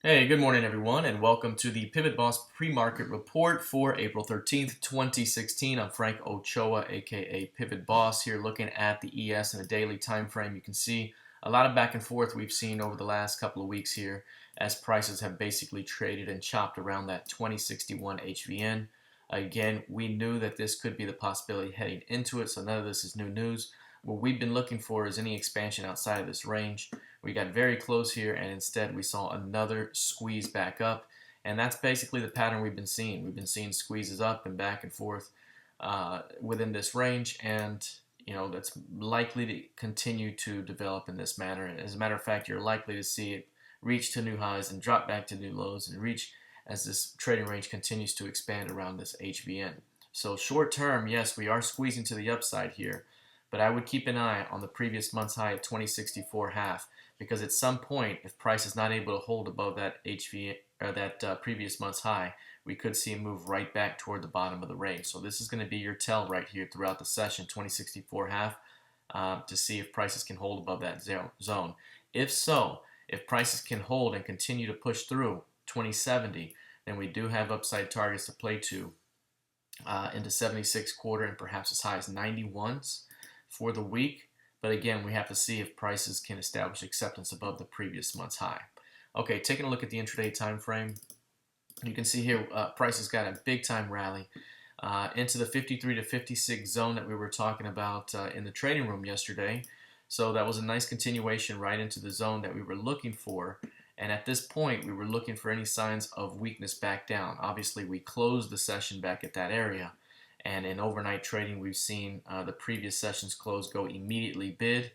Hey, good morning, everyone, and welcome to the PivotBoss Pre-Market Report for April 13th, 2016. I'm Frank Ochoa, aka Pivot Boss, here looking at the ES in a daily time frame. You can see a lot of back and forth we've seen over the last couple of weeks here as prices have basically traded and chopped around that 2061 HVN. Again, we knew that this could be the possibility heading into it, so none of this is new news. What we've been looking for is any expansion outside of this range. We got very close here, and instead we saw another squeeze back up, and that's basically the pattern we've been seeing. We've been seeing squeezes up and back and forth within this range, and that's likely to continue to develop in this manner. As a matter of fact, you're likely to see it reach to new highs and drop back to new lows and reach as this trading range continues to expand around this HVN. So short term, yes, we are squeezing to the upside here, but I would keep an eye on the previous month's high at 2064 half, because at some point, if price is not able to hold above that previous month's high, we could see a move right back toward the bottom of the range. So this is going to be your tell right here throughout the session, 2064 half, to see if prices can hold above that zone. If so, if prices can hold and continue to push through 2070, then we do have upside targets to play to into 76 quarter and perhaps as high as 91s for the week. But again, we have to see if prices can establish acceptance above the previous month's high. Okay, taking a look at the intraday time frame, you can see here prices got a big time rally into the 53 to 56 zone that we were talking about in the trading room yesterday. So that was a nice continuation right into the zone that we were looking for. And at this point, we were looking for any signs of weakness back down. Obviously, we closed the session back at that area. And in overnight trading, we've seen the previous session's close go immediately bid.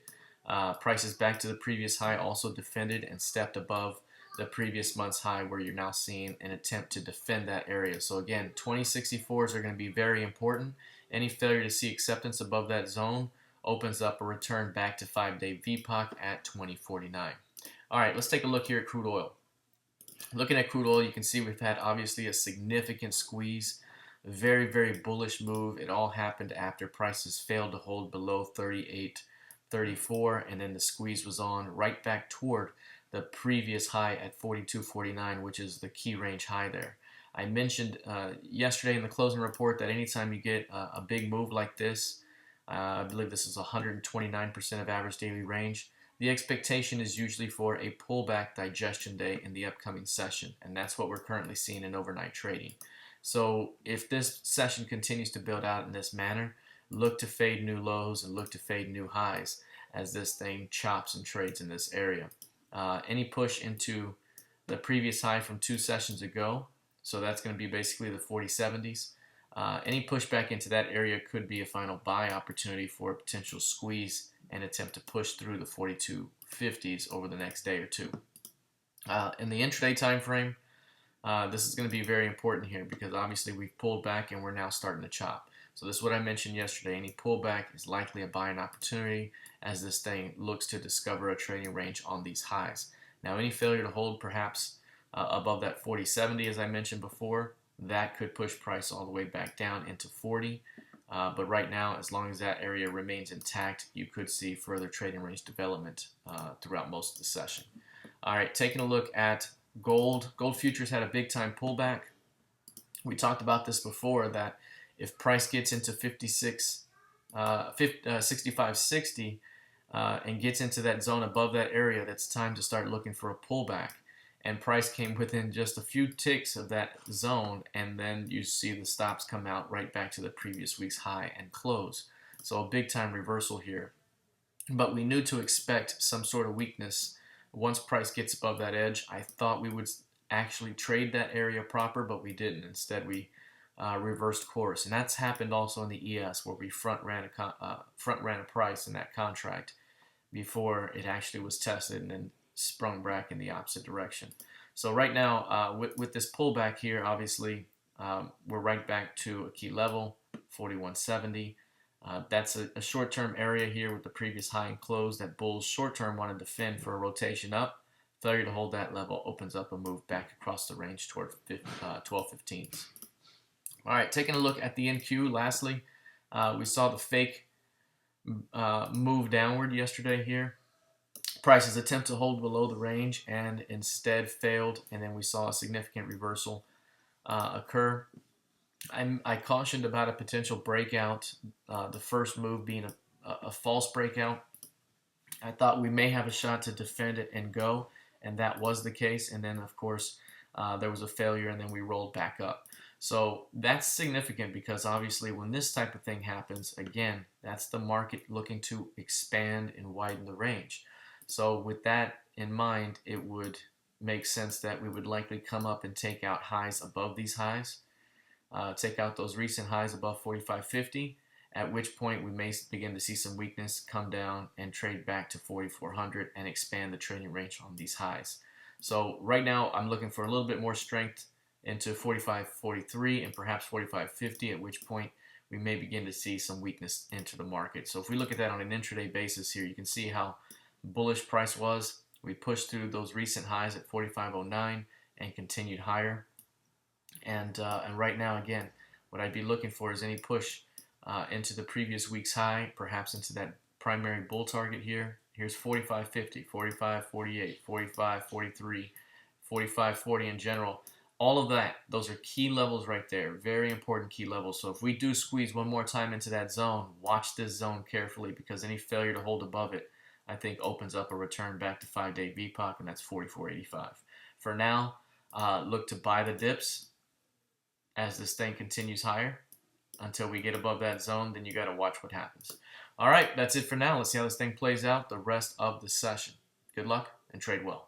Prices back to the previous high also defended and stepped above the previous month's high, where you're now seeing an attempt to defend that area. So again, 2064s are going to be very important. Any failure to see acceptance above that zone opens up a return back to 5-day VPOC at 2049. All right, let's take a look here at crude oil. Looking at crude oil, you can see we've had obviously a significant squeeze. Very, very bullish move. It all happened after prices failed to hold below 38.34, and then the squeeze was on right back toward the previous high at 42.49, which is the key range high there. I mentioned yesterday in the closing report that anytime you get a big move like this, I believe this is 129% of average daily range, the expectation is usually for a pullback digestion day in the upcoming session, and that's what we're currently seeing in overnight trading. So if this session continues to build out in this manner, look to fade new lows and look to fade new highs as this thing chops and trades in this area. Any push into the previous high from 2 sessions ago, so that's going to be basically the 4070s. Any pushback into that area could be a final buy opportunity for a potential squeeze and attempt to push through the 4250s over the next day or two. In the intraday time frame, this is going to be very important here because obviously we've pulled back and we're now starting to chop. So this is what I mentioned yesterday. Any pullback is likely a buying opportunity as this thing looks to discover a trading range on these highs. Now any failure to hold perhaps above that 4070 as I mentioned before, that could push price all the way back down into 40. But right now, as long as that area remains intact, you could see further trading range development throughout most of the session. All right, taking a look at gold. Gold futures had a big time pullback. We talked about this before that if price gets into 65.60 and gets into that zone above that area, that's time to start looking for a pullback. And price came within just a few ticks of that zone, and then you see the stops come out right back to the previous week's high and close. So a big time reversal here. But we knew to expect some sort of weakness once price gets above that edge. I thought we would actually trade that area proper, but we didn't. Instead, we reversed course, and that's happened also in the ES where we front ran a price in that contract before it actually was tested and then sprung back in the opposite direction. So right now, with this pullback here, obviously we're right back to a key level, 4170. That's a short-term area here with the previous high and close that bulls short-term want to defend for a rotation up. Failure to hold that level opens up a move back across the range toward 1215s. All right, taking a look at the NQ lastly, we saw the fake move downward yesterday here. prices attempt to hold below the range and instead failed, and then we saw a significant reversal occur. I cautioned about a potential breakout, the first move being a false breakout. I thought we may have a shot to defend it and go, and that was the case. And then, of course, there was a failure, and then we rolled back up. So that's significant because obviously when this type of thing happens, again, that's the market looking to expand and widen the range. So with that in mind, it would make sense that we would likely come up and take out highs above these highs, take out those recent highs above 45.50, at which point we may begin to see some weakness, come down and trade back to 4,400 and expand the trading range on these highs. So right now I'm looking for a little bit more strength into 45.43 and perhaps 45.50, at which point we may begin to see some weakness into the market. So if we look at that on an intraday basis here, you can see how bullish price was. We pushed through those recent highs at 45.09 and continued higher. And right now, again, what I'd be looking for is any push into the previous week's high, perhaps into that primary bull target here. Here's 45.50, 45.48, 45.43, 45.40 in general. All of that, those are key levels right there, very important key levels. So if we do squeeze one more time into that zone, watch this zone carefully, because any failure to hold above it, I think, opens up a return back to 5-day VPOC, and that's 44.85. For now, look to buy the dips as this thing continues higher until we get above that zone. Then you got to watch what happens. All right, that's it for now. Let's see how this thing plays out the rest of the session. Good luck and trade well.